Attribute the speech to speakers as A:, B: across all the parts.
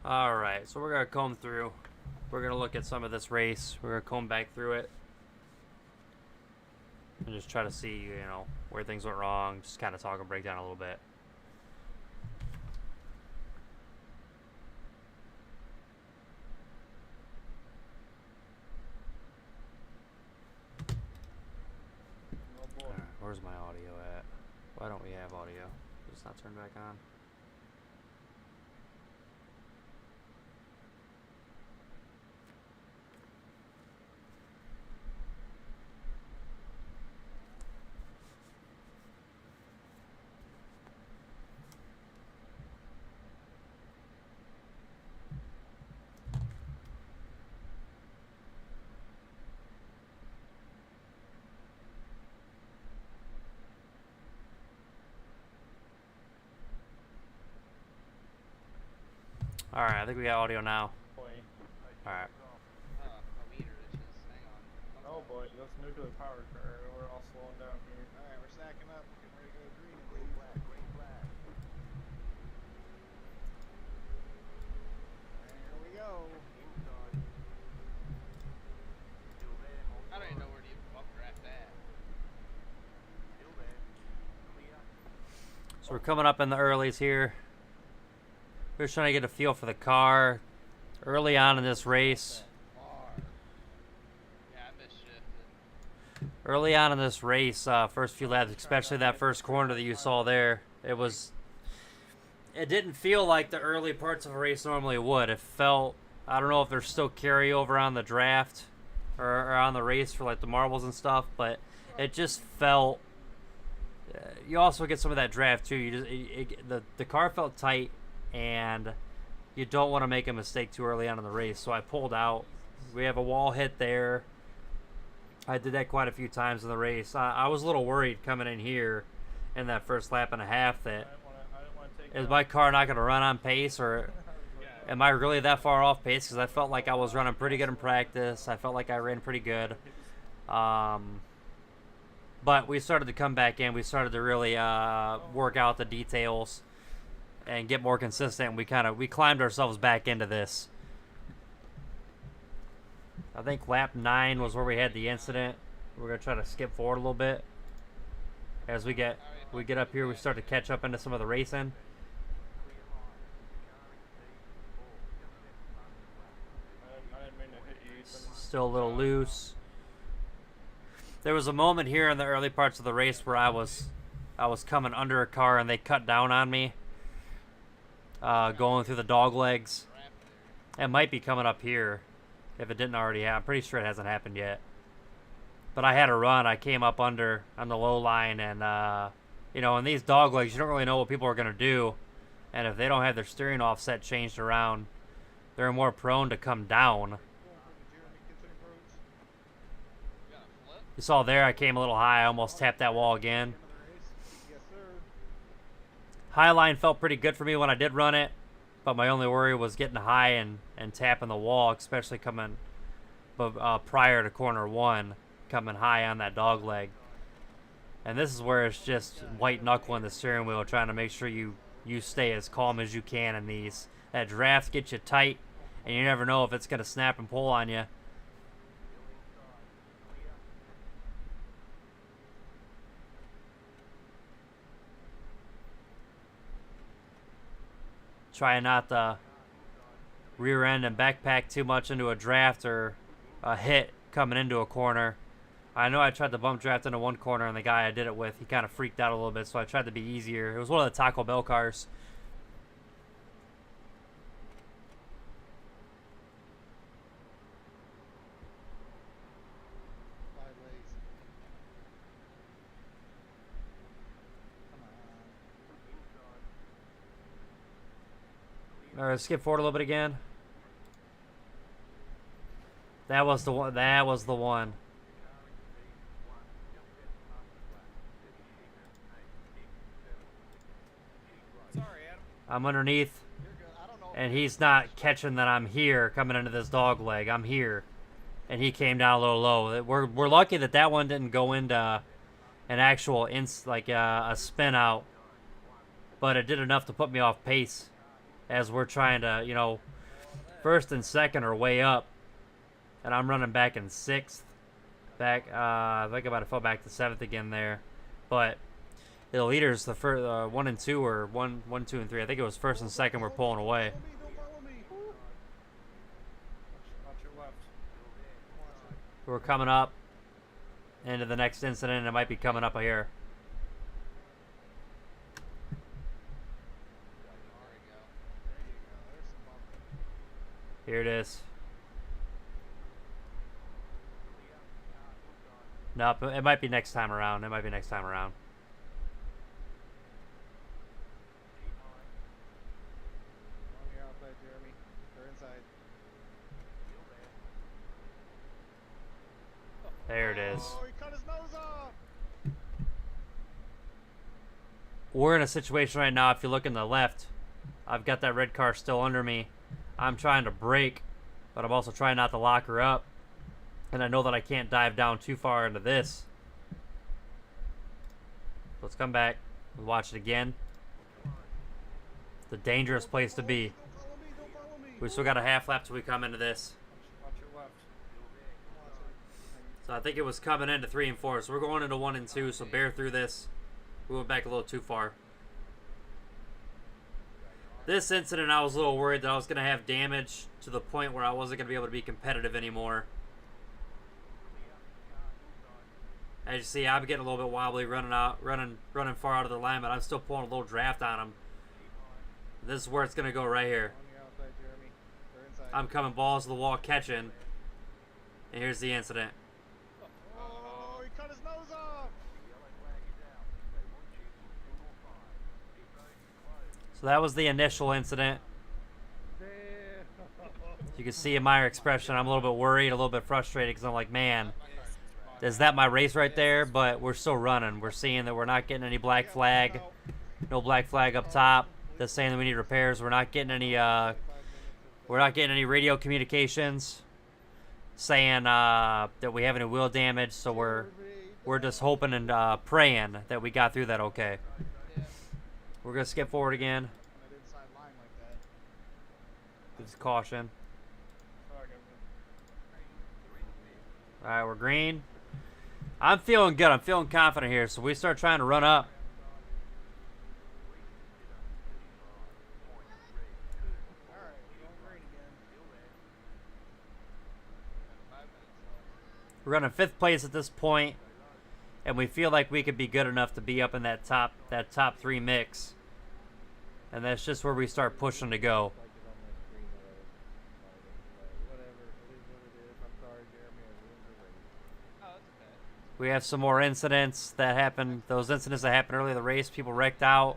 A: Alright, so we're going to comb through. We're going to look at some of this race. We're going to comb back through it. And just try to see, where things went wrong. Just kind of talk and break down a little bit. Alright, where's my audio at? Why don't we have audio? It's not turned back on. Alright, I think we got audio now. Alright.
B: Oh boy, that's nuclear power car. We're all slowing down here.
C: Alright, we're stacking up. Getting ready to go green, green flag, green flag. There we go. I don't even know where to even bump draft at.
A: So we're coming up in the earlies here. We're just trying to get a feel for the car. Early on in this race.
C: Yeah, I misshifted.
A: Early on in this race, first few laps, especially that first corner that you saw there, it didn't feel like the early parts of a race normally would. It felt, I don't know if there's still carryover on the draft or on the race for like the marbles and stuff, but it just felt. You also get some of that draft too. The car felt tight, and you don't want to make a mistake too early on in the race. So I pulled out. We have a wall hit there. I did that quite a few times in the race. I was a little worried coming in here in that first lap and a half that is my car not going to run on pace, or am I really that far off pace? Because I felt like I was running pretty good in practice. I felt like I ran pretty good. But we started to come back in. We started to really work out the details and get more consistent. We climbed ourselves back into this. I think lap 9 was where we had the incident. We're gonna try to skip forward a little bit. As we get up here, we start to catch up into some of the racing.
B: I didn't mean to hit you, Ethan.
A: Still a little loose. There was a moment here in the early parts of the race where I was coming under a car and they cut down on me. Going through the dog legs. It might be coming up here if it didn't already happen. I'm pretty sure it hasn't happened yet. But I had a run. I came up under on the low line, and in these dog legs, you don't really know what people are going to do. And if they don't have their steering offset changed around, they're more prone to come down. You saw there, I came a little high. I almost tapped that wall again. High line felt pretty good for me when I did run it, but my only worry was getting high and tapping the wall, especially coming prior to corner 1, coming high on that dog leg. And this is where it's just white knuckling the steering wheel, trying to make sure you stay as calm as you can in these. That draft gets you tight, and you never know if it's going to snap and pull on you. Trying not to rear end and backpack too much into a draft or a hit coming into a corner. I know I tried to bump draft into one corner, and the guy I did it with, he kind of freaked out a little bit, so I tried to be easier. It was one of the Taco Bell cars. All right, skip forward a little bit again. That was the one. That was the one.
C: Sorry, Adam.
A: I'm underneath,
C: You're good. I don't know.
A: and he's not catching that I'm here coming into this dog leg. I'm here, and he came down a little low. We're lucky that one didn't go into an actual a spin out, but it did enough to put me off pace as we're trying to First and second are way up, and I'm running back in sixth. I think I might have fell back to seventh again there, but the leaders, the first 1 and 2 or 1, 2, and 3. I think it was first and second were pulling away.
B: Watch your left.
A: We're coming up into the next incident, and it might be coming up here. Here it is. Nope, it might be next time around. It might be next time around.
B: On your outside, Jeremy. They're inside.
A: There it is.
B: Oh, he cut his nose off!
A: We're in a situation right now, if you look in the left, I've got that red car still under me. I'm trying to brake, but I'm also trying not to lock her up. And I know that I can't dive down too far into this. Let's come back and watch it again. It's a dangerous place to be.
B: Don't follow me.
A: We still got a half lap till we come into this.
B: Watch your left.
A: So I think it was coming into 3 and 4. So we're going into 1 and 2, so bear through this. We went back a little too far. This incident, I was a little worried that I was going to have damage to the point where I wasn't going to be able to be competitive anymore. As you see, I'm getting a little bit wobbly, running far out of the alignment. I'm still pulling a little draft on him. This is where it's going to go right here.
B: On your outside, Jeremy. They're inside.
A: I'm coming balls to the wall, catching. And here's the incident.
B: Oh, he cut his nose off!
A: So that was the initial incident.
B: Damn.
A: You can see in my expression, I'm a little bit worried, a little bit frustrated, because I'm like, man, is that my race right there? But we're still running. We're seeing that we're not getting any black flag. No black flag up top. That's saying that we need repairs. We're not getting any radio communications saying that we have any wheel damage. So we're just hoping and praying that we got through that okay. We're gonna skip forward again.
B: That inside line like that.
A: Just caution. All right, we're green. I'm feeling good. I'm feeling confident here. So we start trying to run up.
B: Alright, we're going green again.
A: We're running 5th place at this point, and we feel like we could be good enough to be up in that top 3 mix. And that's just where we start pushing to go.
B: Whatever, it is what it is. I'm sorry, Jeremy. I ruined the race.
C: Oh, that's okay.
A: We have some more incidents that happened. Those incidents that happened early in the race, people wrecked out.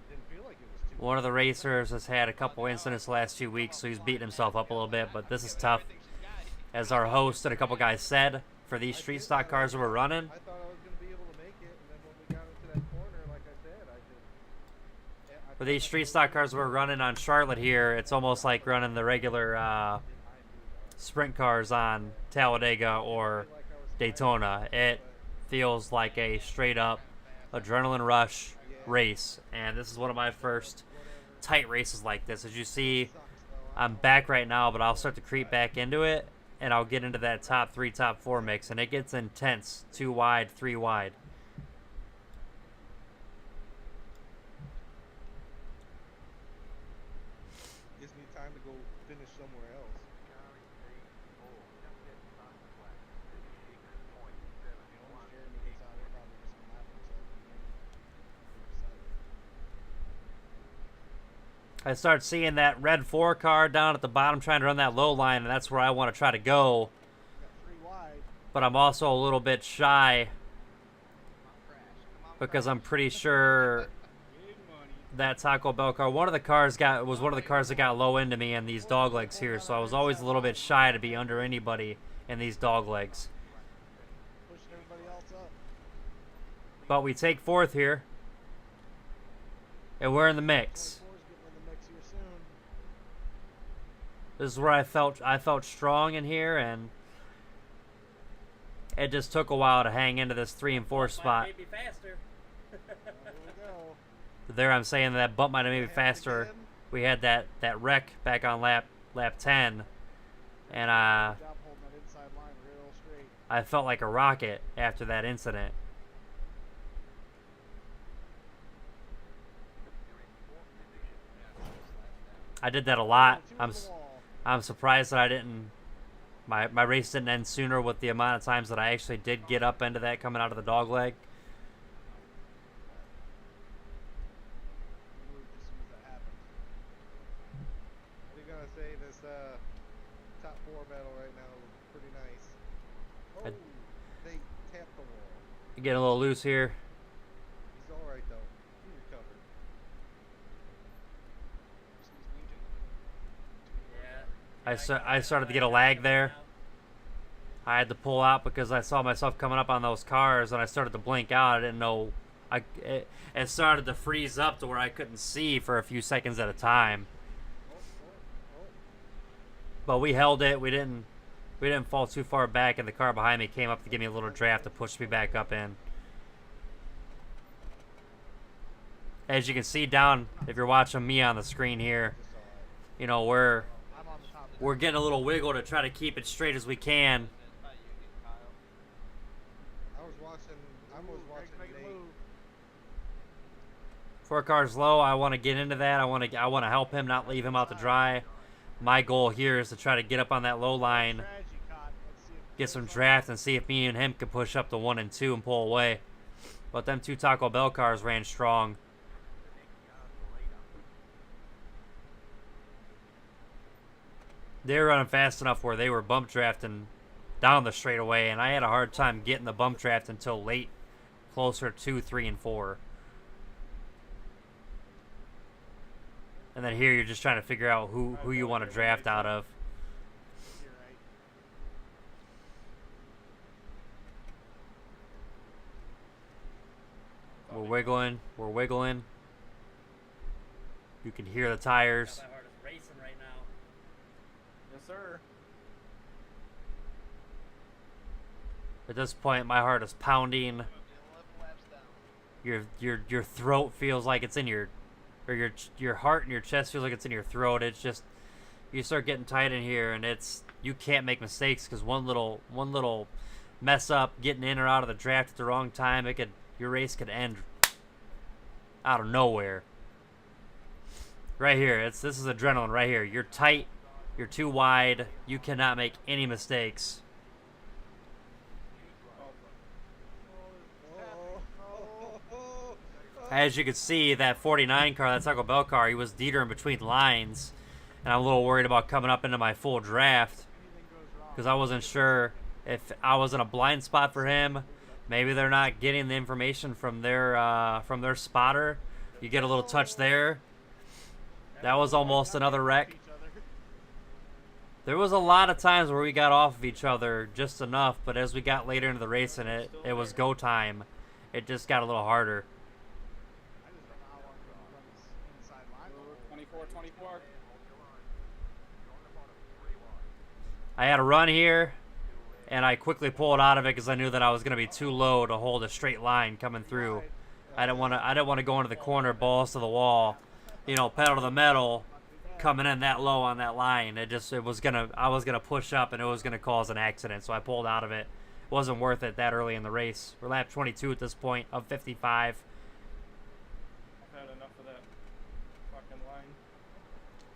B: Didn't feel like it was too
A: One of the racers has had a couple incidents the last few weeks, so he's beating himself up a little bit. But this is tough. As our host and a couple guys said, for these street stock cars that we're running,
B: I thought I was going to be able to make it, and then when we got into that corner, like I said,
A: for these street stock cars we're running on Charlotte here, it's almost like running the regular sprint cars on Talladega or Daytona. It feels like a straight up adrenaline rush race, and this is one of my first tight races like this. As you see, I'm back right now, but I'll start to creep back into it, and I'll get into that top 3, top 4 mix, and it gets intense. 2 wide, 3 wide.
B: gives me time to go finish somewhere else. Once Jeremy gets out, he'll probably just come after himself.
A: I start seeing that red 4 car down at the bottom trying to run that low line, and that's where I want to try to go.
B: Got 3 wide.
A: But I'm also a little bit shy because I'm pretty sure that Taco Bell car, was one of the cars that got low into me in these dog legs here, so I was always a little bit shy to be under anybody in these dog legs.
B: Pushing everybody else up.
A: But we take 4th here, and we're in the mix.
B: 24's getting in the mix here soon.
A: This is where I felt strong in here, and it just took a while to hang into this 3 and 4 spot.
C: Maybe faster.
B: Here we go.
A: There I'm saying that bump might have made me faster. We had that wreck back on lap lap 10, and
B: Good job holding that inside line real straight.
A: I felt like a rocket after that incident. I did that a lot.
B: Two on the wall.
A: I'm surprised that I didn't. My race didn't end sooner with the amount of times that I actually did get up into that coming out of the dog leg.
B: Moved as soon as that happened.
D: What are you gonna say? This top 4 battle right now is pretty nice. Oh, they tapped the wall.
A: Getting a little loose here.
D: He's all right though. He recovered.
A: I started to get a lag there. I had to pull out because I saw myself coming up on those cars, and I started to blink out. I didn't know. It started to freeze up to where I couldn't see for a few seconds at a time. But we held it. We didn't fall too far back, and the car behind me came up to give me a little draft to push me back up in. As you can see down, if you're watching me on the screen here, you know, we're getting a little wiggle to try to keep it straight as we can.
D: I was watching Nate.
A: Four cars low. I want to get into that. I want to help him, not leave him out to dry. My goal here is to try to get up on that low line, get some draft, and see if me and him can push up to 1 and 2 and pull away. But them 2 Taco Bell cars ran strong. They were running fast enough where they were bump drafting down the straightaway, and I had a hard time getting the bump draft until late, closer to 2, 3, and 4. And then here you're just trying to figure out who you want to draft out of. We're wiggling. We're wiggling. You can hear the tires.
C: My heart is racing right now. Yes, sir.
A: At this point, my heart is pounding.
C: 11 laps down.
A: Your throat feels like it's in your, or your heart and your chest feels like it's in your throat. It's just, you start getting tight in here, and you can't make mistakes because one little mess up getting in or out of the draft at the wrong time, your race could end out of nowhere. Right here, this is adrenaline right here. You're tight, you're too wide, you cannot make any mistakes. As you can see, that 49 car, that Taco Bell car, he was teetering between lines, and I'm a little worried about coming up into my full draft because I wasn't sure if I was in a blind spot for him. Maybe they're not getting the information from their spotter. You get a little touch there. That was almost another wreck. There was a lot of times where we got off of each other just enough, but as we got later into the race and it was go time, it just got a little harder.
C: 24.
A: I had a run here, and I quickly pulled out of it because I knew that I was going to be too low to hold a straight line coming through. I didn't want to go into the corner, balls to the wall, pedal to the metal, coming in that low on that line. I was gonna push up, and it was gonna cause an accident. So I pulled out of it. It wasn't worth it that early in the race. We're lap 22 at this point of 55.
C: I've had enough of that fucking line.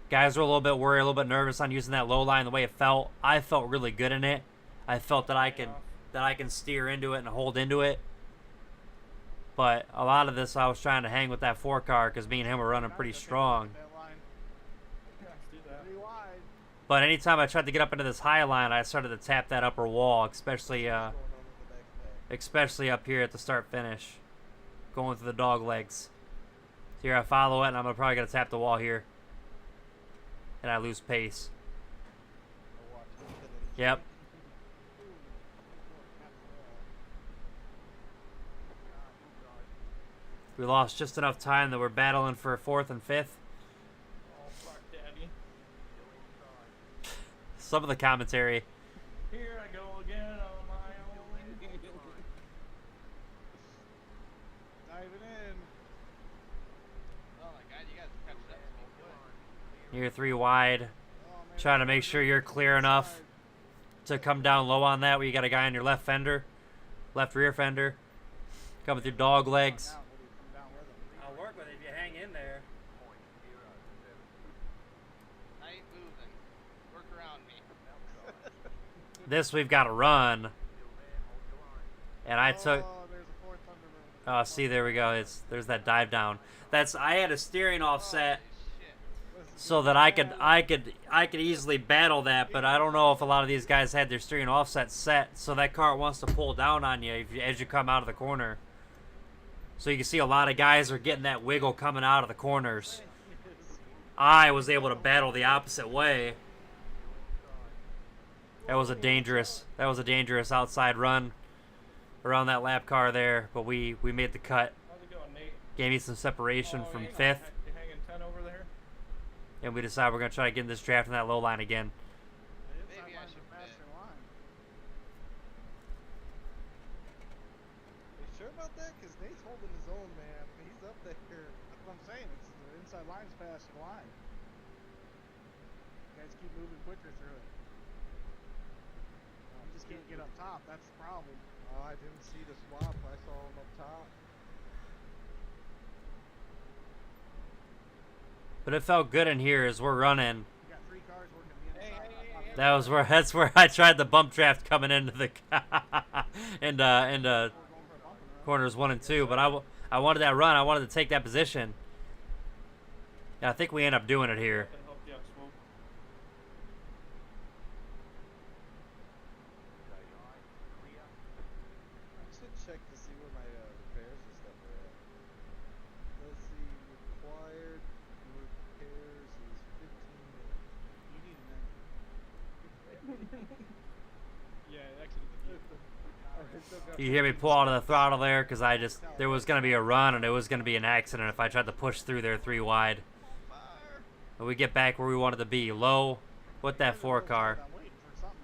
A: Guys were a little bit worried, a little bit nervous on using that low line the way it felt. I felt really good in it. I felt that I can steer into it and hold into it. But a lot of this, I was trying to hang with that 4 car because me and him were running pretty strong. But anytime I tried to get up into this high line, I started to tap that upper wall, especially up here at the start finish, going through the dog legs. Here I follow it, and I'm probably gonna tap the wall here, and I lose pace. Yep. We lost just enough time that we're battling for 4th and 5th.
C: Oh, fuck, daddy.
A: Some of the commentary.
C: Here I go again on my own.
B: Diving in.
C: Oh my god, you guys catch up to me. Good.
A: You're 3 wide.
B: Oh man,
A: Trying to make sure you're clear enough to come down low on that where you got a guy on your left fender, left rear fender, coming through dog legs.
B: Out, will he come down with him?
A: I'll work with it if you hang in there.
C: I ain't moving. Work around me.
A: This we've got to run. And I took.
B: Oh, there's a fourth Thunderbird.
A: Oh, see, there we go. There's that dive down. I had a steering offset
C: Holy shit.
A: so that I could easily battle that, but I don't know if a lot of these guys had their steering offset set, so that car wants to pull down on you as you come out of the corner. So you can see a lot of guys are getting that wiggle coming out of the corners. I was able to battle the opposite way. That was a dangerous outside run around that lap car there, but we made the cut.
E: How's it going, Nate?
A: Gave me some separation from
E: you
A: fifth,
E: You hanging 10 over there?
A: and we decided we're gonna try to get in this draft in that low line again.
C: Maybe I should bet.
B: faster line.
D: You sure about that? Because Nate's holding his own, man. He's up there.
B: That's what I'm saying. It's the inside line's faster line. Guys keep moving quicker through it. You just can't get up top. That's the problem.
D: Oh, I didn't see the swap. I saw him up top.
A: But it felt good in here as we're running.
B: You got three cars working the inside.
A: That's where I tried the bump draft coming into the into
B: We're going for a bump and run.
A: corners 1 and 2. But I wanted that run. I wanted to take that position. Yeah, I think we end up doing it here.
E: Can help you out, Swoop.
D: I should check to see where my repairs and stuff are at. Let's see, required repairs is 15 minutes.
B: You need a minute.
E: Yeah, actually,
A: You hear me pull out of the throttle there because there was going to be a run and it was going to be an accident if I tried to push through there 3 wide.
C: Fire.
A: But we get back where we wanted to be, low with that 4 car.
B: I'm waiting for something.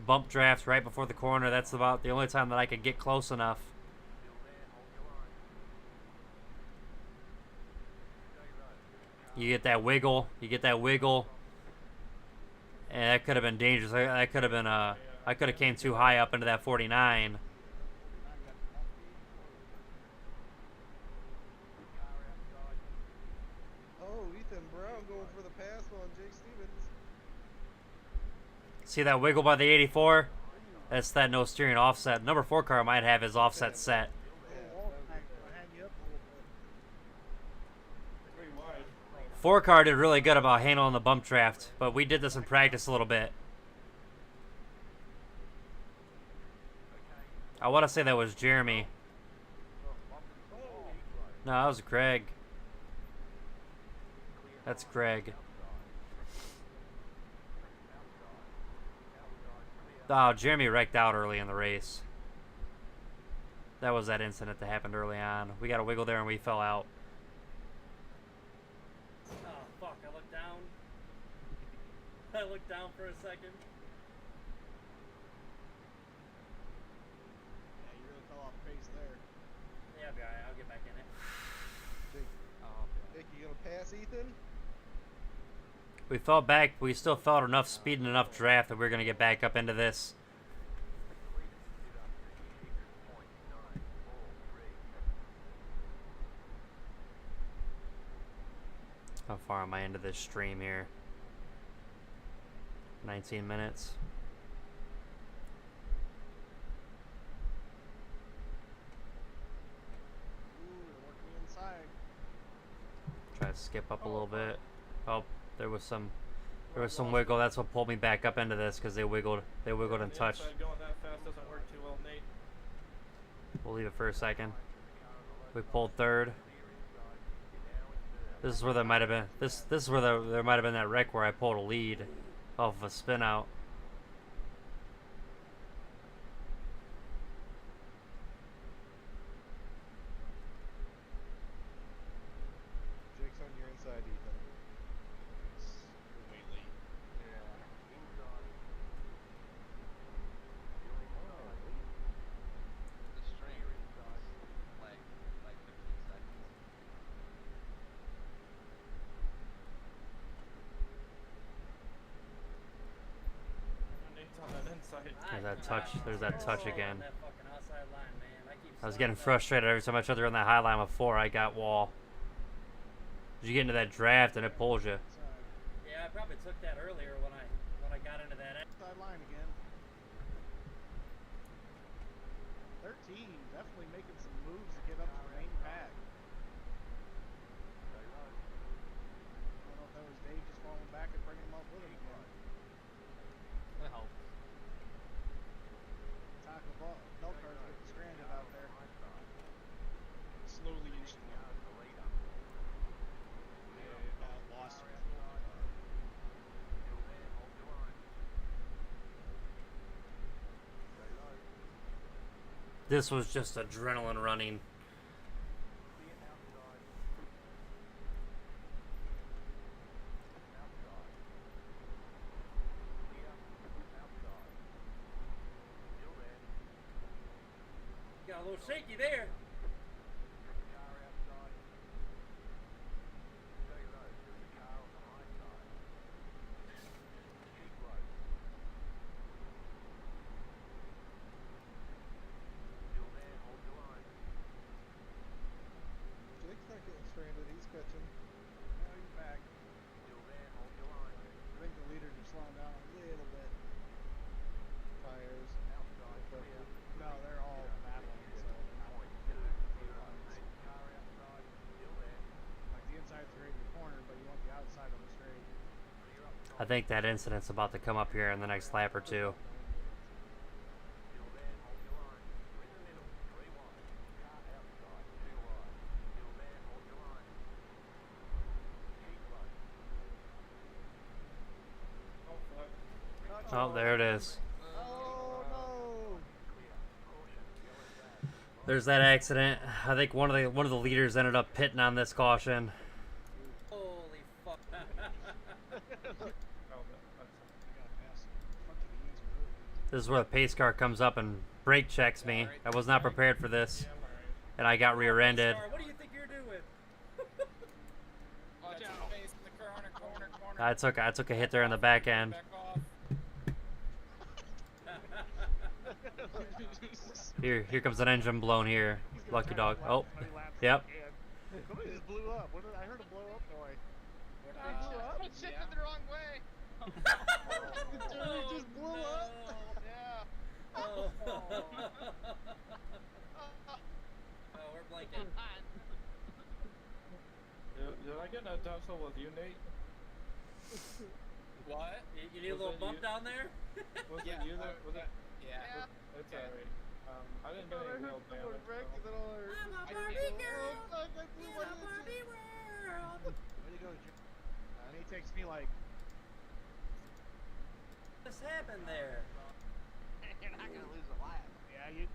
A: Bump drafts right before the corner. That's about the only time that I could get close enough. You get that wiggle. And that could have been dangerous. I could have been I could have came too high up into that 49.
D: Oh, Ethan Brown going for the pass on Jake Stevens.
A: See that wiggle by the 84? That's that no steering offset. Number 4 car might have his offset set.
D: Yeah,
B: Whoa,
D: that was
B: hang you up a little bit.
E: 3 wide.
A: 4 car did really good about handling the bump draft, but we did this in practice a little bit. I want to say that was Jeremy. No, that was Greg. That's Greg. Oh, Jeremy wrecked out early in the race. That was that incident that happened early on. We got a wiggle there and we fell out. Oh, fuck. I looked down. I looked down for a second.
B: Yeah, you really fell off pace there.
A: Yeah, I'll be alright. I'll get back in it.
D: Jake, you gonna pass Ethan?
A: We fell back. We still felt enough speed and enough draft that we were going to get back up into this. How far am I into this stream here? 19 minutes.
B: Ooh, they're working inside.
A: Try to skip up a little bit. Oh, there was some wiggle. That's what pulled me back up into this because they wiggled and
E: The
A: touched.
E: inside going that fast doesn't work too well, Nate.
A: We'll leave it for a second. We pulled third. This is where there might have been this is where there might have been that wreck where I pulled a lead off of a spin out.
D: Jake's on your inside, Ethan.
B: You're way late.
C: The string. Like 15 seconds.
E: outside.
A: There's that touch. There's that touch again. That fucking outside line, man. I was getting frustrated every time I tried to run that high line before I got wall. You get into that draft and it pulls you.
B: Side.
A: Yeah, I probably took that earlier when I got into that.
B: Side line again. 13, definitely making some moves to get up to the main pack. I don't know if that was Dave just falling back and bringing him up with him again.
C: That helps.
B: Taco belt cards getting stranded out there.
E: Slowly inching up.
B: Lost.
A: This was just adrenaline running. Got a little shaky there.
D: Jake's not getting stranded. He's catching.
B: Now he's back. I think the leaders are slowing down a little bit.
D: Tires. Reflected.
B: No, they're all battling, so they're not like the inside's great in the corner, but you want the outside on the straight.
A: I think that incident's about to come up here in the next lap or two.
E: Oh, fuck.
A: Oh, there it is.
B: Oh no!
A: There's that accident. I think one of the leaders ended up pitting on this caution. Holy fuck.
E: Oh, that's
B: I got past fucking easy.
A: This is where the pace car comes up and brake checks me. I was not prepared for this,
E: yeah, I'm alright.
A: and I got rear-ended. What do you think you're doing?
C: Watch out, face in the corner.
A: I took a hit there on the back end.
C: Back off.
A: Here comes an engine blown here. Lucky dog. Oh, yep.
B: Somebody just blew up. What did I heard a blow up noise?
C: It shifted the wrong way.
B: Dude, just blew up.
C: Yeah.
A: Oh, we're blanking.
E: Did I get in a tussle with you, Nate?
C: What?
A: You need a
E: Was
A: little
E: it
A: bump
E: you?
A: down there?
E: Was it you that was it?
C: Yeah.
E: It's
C: Okay.
E: alright. I didn't get any real damage.
B: Wreck, and then all I heard was,
C: I'm a Barbie
B: oh, fuck, I blew my engine.
A: world.
B: Way to go, Jim. And he takes me like,
A: What's happened there?
C: You're not gonna lose a lap.
B: yeah, you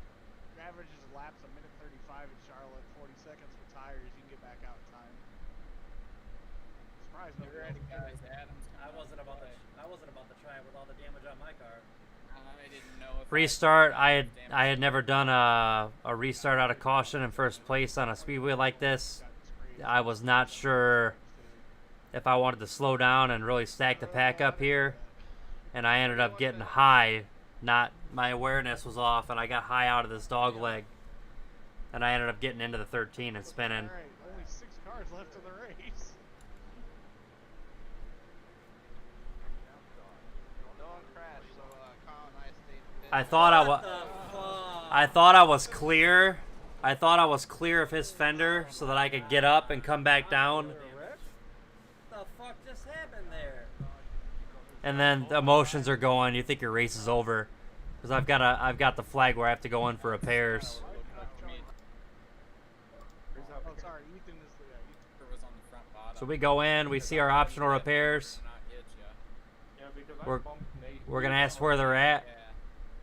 B: averages laps a minute 35 in Charlotte, 40 seconds for tires. You can get back out in time. Surprised
C: You're
B: nobody
C: ready,
B: else
C: guys. Adam's
A: I wasn't about to try it with all the damage on my car.
C: I didn't know if
A: Restart. I had never done a restart out of caution in first place on a speedway like this. I was not sure if I wanted to slow down and really stack the pack up here, and I ended up getting high. Not my awareness was off, and I got high out of this dog leg, and I ended up getting into the 13 and spinning.
B: All right, only 6 cars left in the race.
C: no one crashed, so Kyle and I stayed in
A: I thought I was clear. I thought I was clear of his fender so that I could get up and come back down.
D: Is there a wreck?
A: What the fuck just happened there? And then the emotions are going. You think your race is over, because I've got the flag where I have to go in for repairs.
B: Oh, sorry, Ethan is the Ethan.
C: was on the front bottom.
A: So we go in. We see our optional repairs.
C: Not get ya.
E: Yeah, because
A: We're-
E: I bumped Nate.
A: We're gonna ask where they're at,
C: Yeah.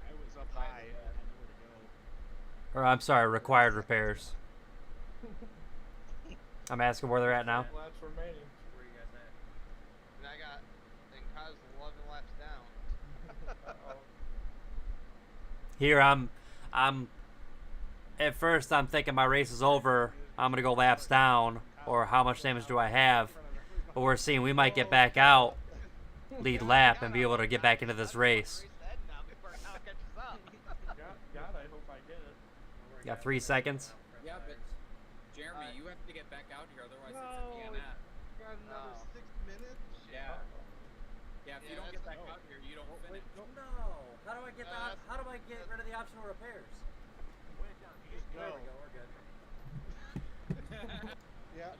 B: I was up high. I didn't know where to go.
A: or I'm sorry, required repairs. I'm asking where they're at now.
E: Laps remaining.
A: Where you guys at?
C: And I got, and Kyle's 11 laps down.
E: Uh-oh.
A: Here I'm. At first, I'm thinking my race is over. I'm gonna go laps down, or how much damage do I have? But we're seeing we might get back out, lead lap, and be able to get back into this race. Got 3 seconds.
F: Yeah, but Jeremy, you have to get back out here, otherwise it's
D: No,
F: a DNF.
D: got another
B: No.
D: 6 minutes.
F: Yeah. Yeah, if you don't get
B: that's
F: back
B: no.
F: out here, you don't finish.
A: No. How do I get
B: that's-
A: How do I get rid of the optional repairs?
B: Just go.
A: There we go. We're good.
D: Yeah.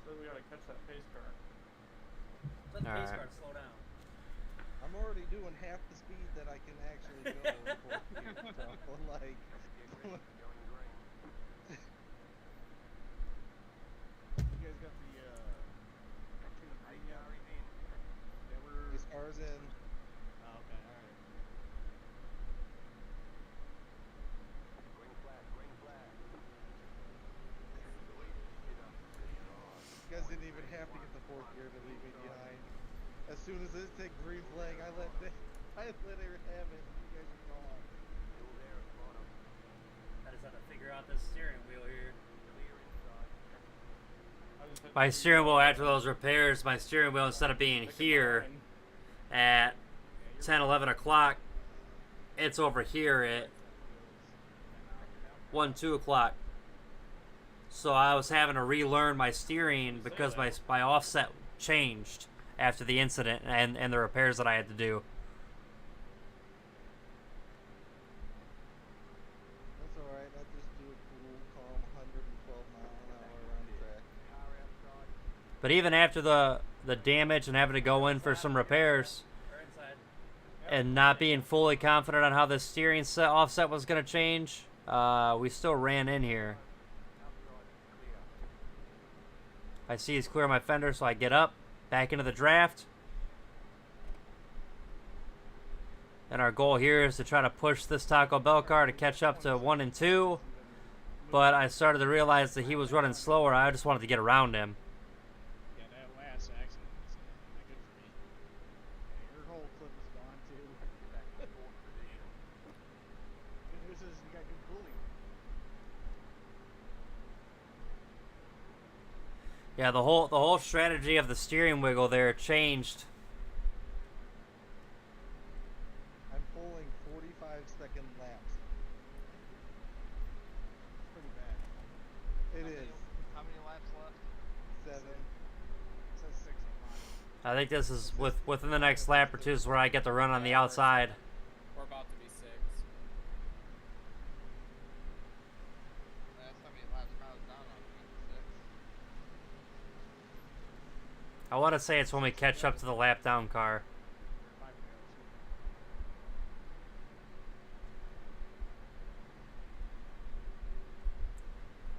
E: So we gotta catch that pace car.
A: Let the pace
E: Alright.
A: car slow down.
D: I'm already doing half the speed that I can actually go in 4th gear. So, like,
B: You guys got the green yet? Yeah, we're.
D: as far as in,
B: Oh, okay, all right.
D: you guys didn't even have to get the 4th gear to leave me behind. As soon as it take green flag, I let her have it, and you guys are gone.
A: I just have to figure out this steering wheel here.
E: I just hit
A: My
E: the
A: steering wheel after those repairs, my steering wheel instead of being
E: pick up
A: here
E: the line.
A: at 10, 11 o'clock, it's over here at 1, 2 o'clock. So I was having to relearn my steering because my offset changed after the incident and the repairs that I had to do.
D: That's alright, I just do a cool, calm 112 mile an hour around the track.
A: But even after the damage and having to go in for some repairs and not being fully confident on how the steering offset was going to change, we still ran in here. I see he's clear my fender, so I get up, back into the draft. And our goal here is to try to push this Taco Bell car to catch up to 1 and 2. But I started to realize that he was running slower. I just wanted to get around him.
B: Yeah, that last accident was not good for me. Yeah, your whole clip is gone too. Good news is you got good cooling.
A: Yeah, the whole strategy of the steering wiggle there changed.
D: I'm pulling 45-second laps.
B: Pretty bad.
D: It
C: How
D: is.
C: many- How many laps left?
D: 7.
B: It says 6 on mine.
A: I think this is within the next lap or two is where I get to run on the outside.
F: We're about to be 6.
C: That's how many laps Kyle's down on 26.
A: I want to say it's when we catch up to the lap down car.
B: 5 to go,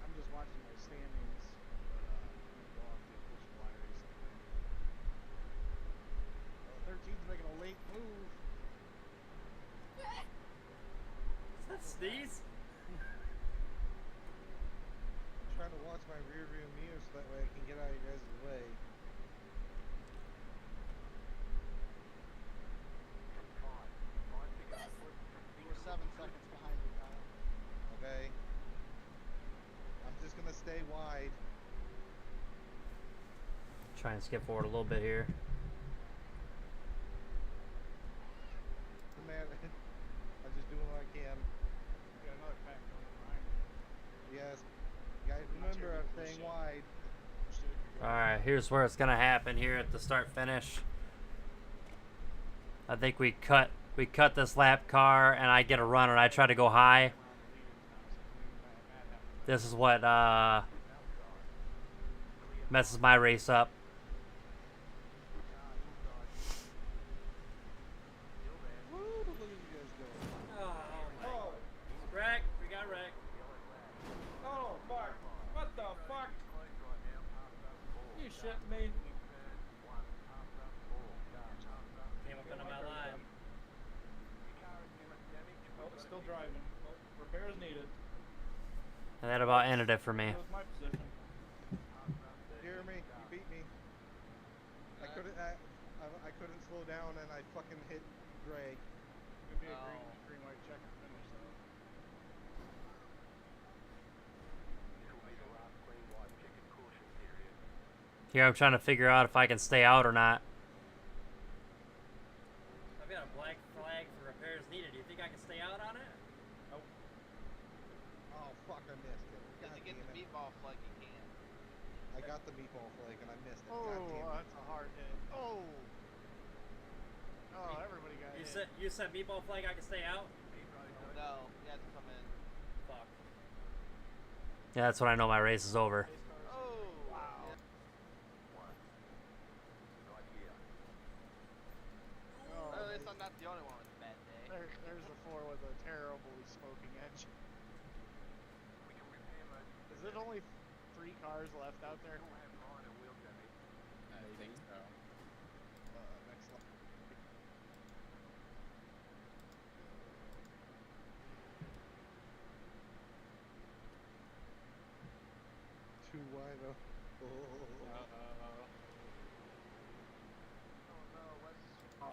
B: I'm just watching my standings, but I'm gonna go off the official iRacing thing. 13's making a late move.
A: Is that sneeze?
D: I'm trying to watch my rear view mirror so that way I can get out of your guys' way.
B: We're 7 seconds behind you, Kyle.
D: Okay? I'm just gonna stay wide.
A: Try and skip forward a little bit here.
D: No matter. I'm just doing what I can.
B: We got another pack going behind you.
D: Yes. Guys, remember I'm staying wide.
B: Push it if you're going.
A: Alright, here's where it's going to happen here at the start finish. I think we cut this lap car and I get a run and I try to go high. This is what messes my race up.
D: Woo, look at you guys go.
E: Oh,
A: Wreck, we got wrecked.
E: oh, fuck. What the fuck? You shit me.
A: Came up into my line.
E: Oh, still driving. Oh, repairs needed.
A: And that about ended it for me.
E: That was my position.
D: Jeremy, you beat me. I couldn't slow down and I fucking hit drag.
B: Could be a green white checker finish though.
A: Here I'm trying to figure out if I can stay out or not. I've got a black flag for repairs needed. Do you think I can stay out
D: I got the meatball flake and I missed it. God
B: Oh,
D: damn it.
B: that's a hard hit. Oh. Oh, everybody got hit.
A: You said meatball flag I can stay out?
C: No, you have to come in.
A: Fuck. Yeah, that's when I know my race is over.
C: Oh,
B: Wow.
C: yeah.
B: Oh,
C: At least I'm not the only one with a bad day.
B: there's the 4 with a terribly smoking engine. Is it only 3 cars left out there?
F: I think so.
B: Next lap.
D: Too wide. Oh.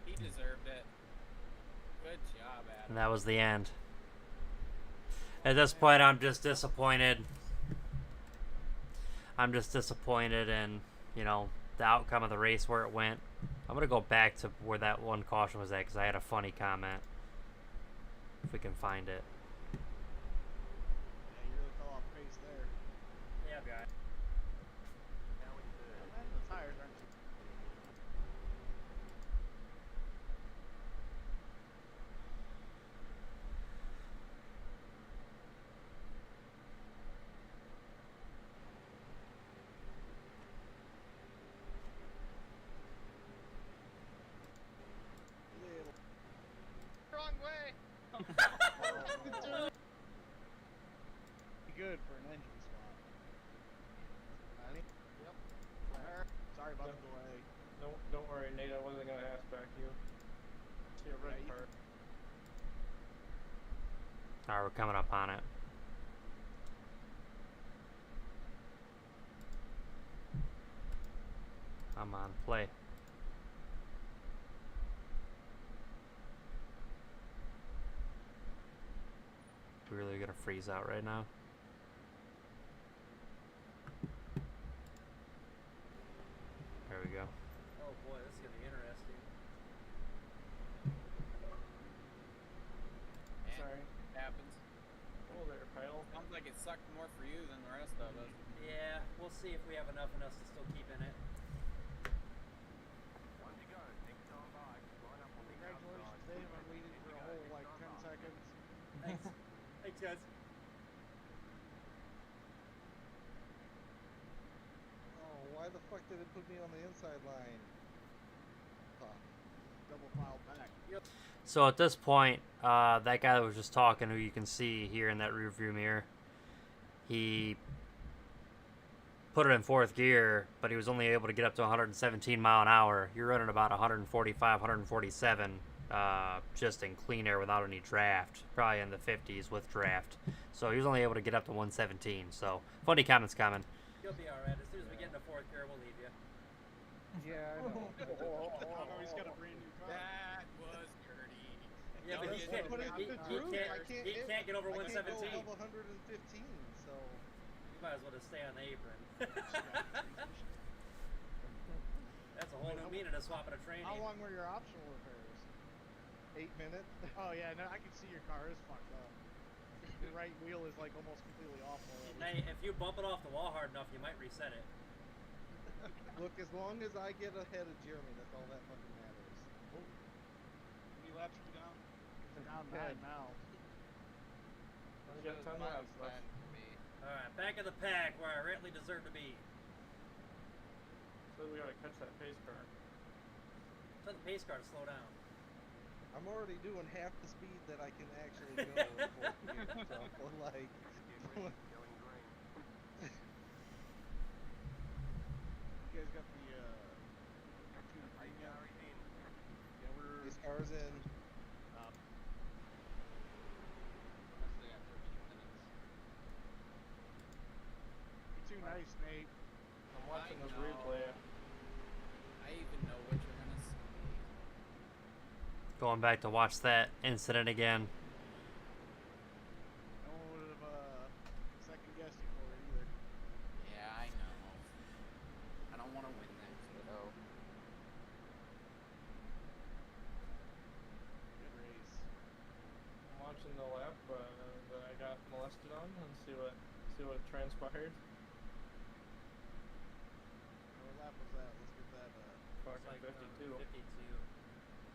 F: He deserved it. Good job, Adam.
A: And that was the end. At this point, I'm just disappointed. I'm just disappointed in, you know, the outcome of the race, where it went. I'm going to go back to where that one caution was at, because I had a funny comment. If we can find it.
B: Yeah, you really fell off pace there.
A: Yeah, guy.
B: And the tires aren't too.
C: Wrong way.
B: Good for an engine swap.
C: Yep.
B: Sorry about the delay.
E: Don't worry, Nate. I wasn't gonna ask back you. Your red
B: Right.
E: part.
A: Alright, we're coming up on it. I'm on play. We're really gonna freeze out right now. There we go. Oh boy, this is gonna be interesting.
F: And
E: Sorry.
F: it happens.
E: Oh, there, Kyle.
F: Sounds like it sucked more for you than the rest of us.
A: Yeah, we'll see if we have enough in us to still keep in it.
B: Congratulations, Dave. I'm leading for a whole like 10 seconds.
A: Thanks. Thanks, guys.
D: Oh, why the fuck did it put me on the inside line? Fuck.
B: Double file back.
A: So at this point, that guy that was just talking, who you can see here in that rearview mirror, he put it in 4th gear, but he was only able to get up to 117 mile an hour. You're running about 145, 147, just in clean air without any draft, probably in the 50s with draft. So he was only able to get up to 117. So funny comments coming. You'll be all right. As soon as we get into 4th gear, we'll leave you.
D: Yeah, I know.
B: Oh, he's got a brand new car.
F: That was dirty.
A: Yeah, but he
B: That's
A: can't,
B: what it
A: he,
B: could
A: he
B: prove.
A: can't,
D: I can't
A: he
D: hit-
A: can't get over
D: I can't
A: 117.
D: go above 115, so
A: You might as well just stay on the apron. That's a whole new meaning of swapping a training.
B: How long were your optional repairs?
D: 8 minutes.
B: Oh yeah, no, I can see your car is fucked up. Your right wheel is like almost completely off already.
A: Hey, if you bump it off the wall hard enough, you might reset it.
D: Look, as long as I get ahead of Jeremy, that's all that fucking matters.
B: How many laps are you down? They're down 9 now.
E: We got 10 laps left.
C: For me.
A: Alright, back of the pack where I rightly deserve to be.
E: So we gotta catch that pace car.
A: Tell the pace car to slow down.
D: I'm already doing half the speed that I can actually go in 4th gear, so like.
B: You guys got the two premium? Yeah, we're
D: These cars in.
B: up.
C: I still got 13 minutes.
B: You're too nice, Nate.
E: I'm watching
F: I
E: this
F: know.
E: replay.
F: I even know what you're gonna say.
A: Going back to watch that incident again.
B: No one would have second guessed you for it either.
F: Yeah, I know. I don't want to win that, though.
B: Good race.
E: I'm watching the lap that I got molested on and see see what transpired.
D: What lap was that? Let's get that.
E: Fucking
A: Like
E: 52.
A: 52.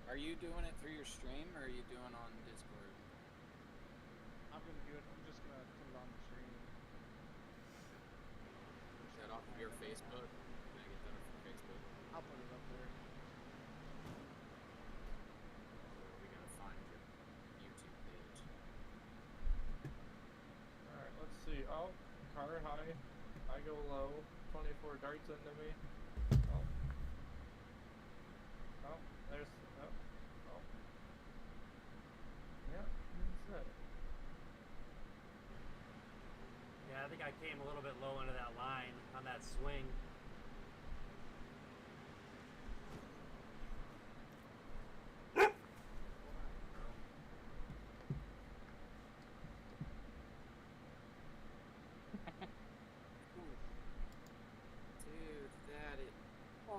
F: Are you doing it through your stream or are you doing on Discord?
B: I'm gonna do it. I'm just gonna put it on the stream.
F: Is that off of your Facebook? Can I get that off your Facebook?
B: I'll put it up there.
F: Or we gotta find your YouTube page?
E: Alright, let's see. Oh, car high. I go low. 24 darts into me. Oh. Oh, there's. Oh. Oh. Yeah, that's it.
A: Yeah, I think I came a little bit low into that line on that swing.
F: Dude, that is. Oh.
E: I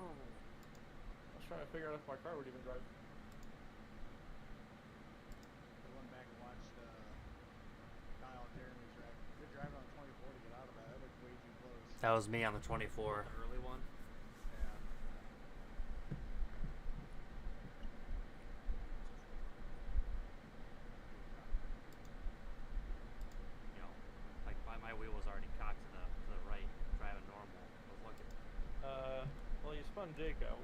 E: was trying to figure out if my car would even drive.
B: I went back and watched Kyle and Jeremy's drive. Good driving on 24 to get out of that. That looked way too close.
A: That was me on the 24. The early one.
B: Yeah.
A: You know, like my wheel was already cocked to the right, driving normal. I was looking.
E: Well, you spun Jake out.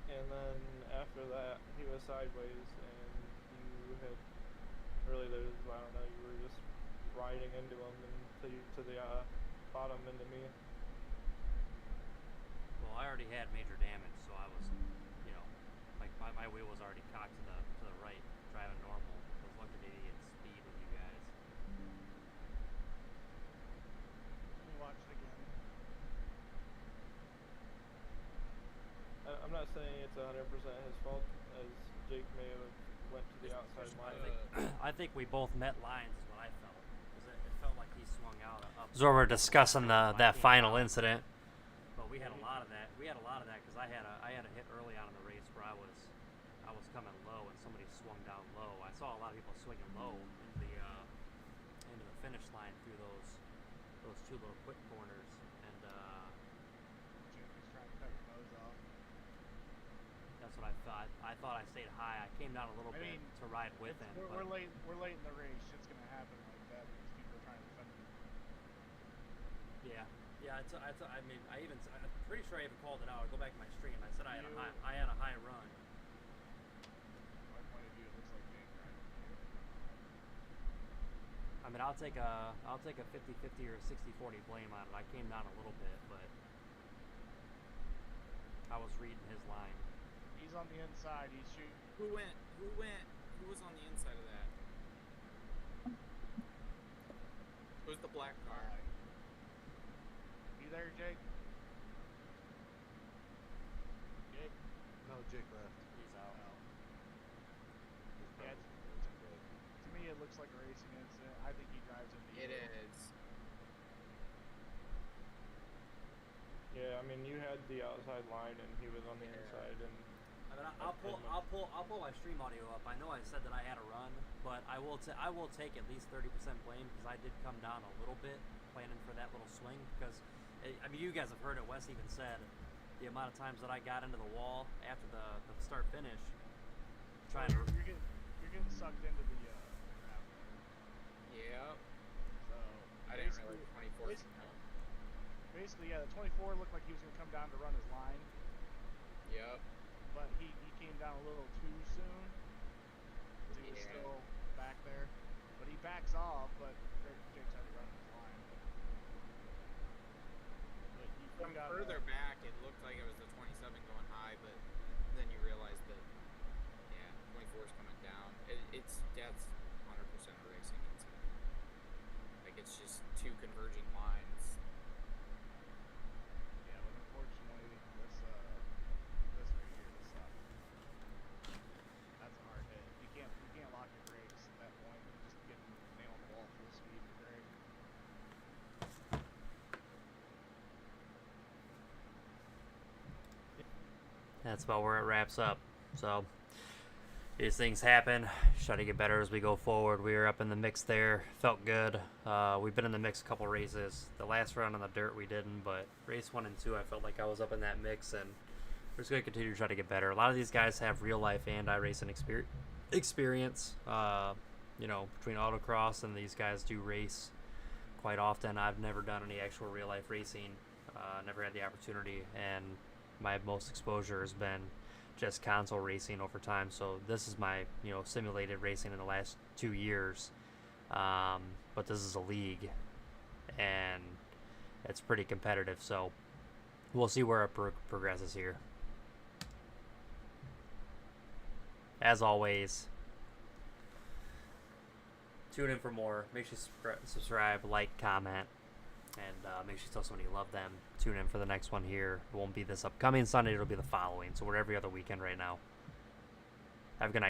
E: And then after that, he was sideways, and you had really, I don't know, you were just riding into him and to the bottom into me.
A: Well, I already had major damage, so I was, you know, like my wheel was already cocked to the right, driving normal. I was looking to get speed with you guys.
B: Let me watch it again.
E: I'm not saying it's 100% his fault, as Jake may have went to the outside line.
A: I think we both met lines, is what I felt. Because it felt like he swung out up. So we're discussing that final incident. But we had a lot of that. We had a lot of that because I had a hit early on in the race where I was coming low and somebody swung down low. I saw a lot of people swinging low into the finish line through those two little quick corners. And
B: Jeremy's trying to cut your nose off.
A: that's what I thought. I thought I stayed high. I came down a little bit to ride with him.
B: We're late. We're late in the race. Shit's gonna happen like that because people are trying to defend you.
A: Yeah. I mean, I'm pretty sure I even called it out. I'll go back to my stream. I said I had a high run.
B: My point of view, it looks like Jake driving.
A: I mean, I'll take a 50-50 or a 60-40 blame on it. I came down a little bit, but I was reading his line.
B: He's on the inside. He's shooting.
F: Who went? Who was on the inside of that? Who's the black car?
B: You there, Jake? Jake?
D: No, Jake left.
A: He's out.
D: He's
B: Yeah,
D: probably dead.
B: To me, it looks like a racing incident. I think he drives into you.
F: It is.
E: Yeah, I mean, you had the outside line, and he was on the inside, and
A: I mean, I'll pull my stream audio up. I know I said that I had a run, but I will take at least 30% blame because I did come down a little bit planning for that little swing. Because I mean, you guys have heard it. Wes even said the amount of times that I got into the wall after the start finish, trying to.
B: You're getting sucked into the crap.
F: Yeah.
B: So
F: I didn't realize 24.
B: Basically, yeah, the 24 looked like he was gonna come down to run his line,
F: Yep.
B: but he came down a little too soon. 'Cause he was
F: Yeah.
B: still back there, but he backs off. But Jake's already running his line. But
F: From further back, it looked like it was the 27 going high, but then you realize that, yeah, 24 is coming down. That's 100% a racing incident. Like, it's just two converging lines.
B: Yeah, but unfortunately, this right here, this sucks. That's a hard hit. You can't lock your brakes at that point. You just get nailed on the wall full speed and brake.
A: That's about where it wraps up. So, these things happen. Try to get better as we go forward. We were up in the mix there. Felt good. We've been in the mix a couple races. The last round on the dirt we didn't, but race 1 and 2 I felt like I was up in that mix, and we're just going to continue to try to get better. A lot of these guys have real life and iRacing experience. Between autocross and these guys do race quite often. I've never done any actual real life racing. Never had the opportunity, and my most exposure has been just console racing over time. So this is my simulated racing in the last 2 years, but this is a league, and it's pretty competitive. So we'll see where it progresses here. As always, tune in for more. Make sure you subscribe, like, comment, and make sure you tell somebody you love them. Tune in for the next one here. It won't be this upcoming Sunday. It'll be the following. So we're every other weekend right now. Have a good night.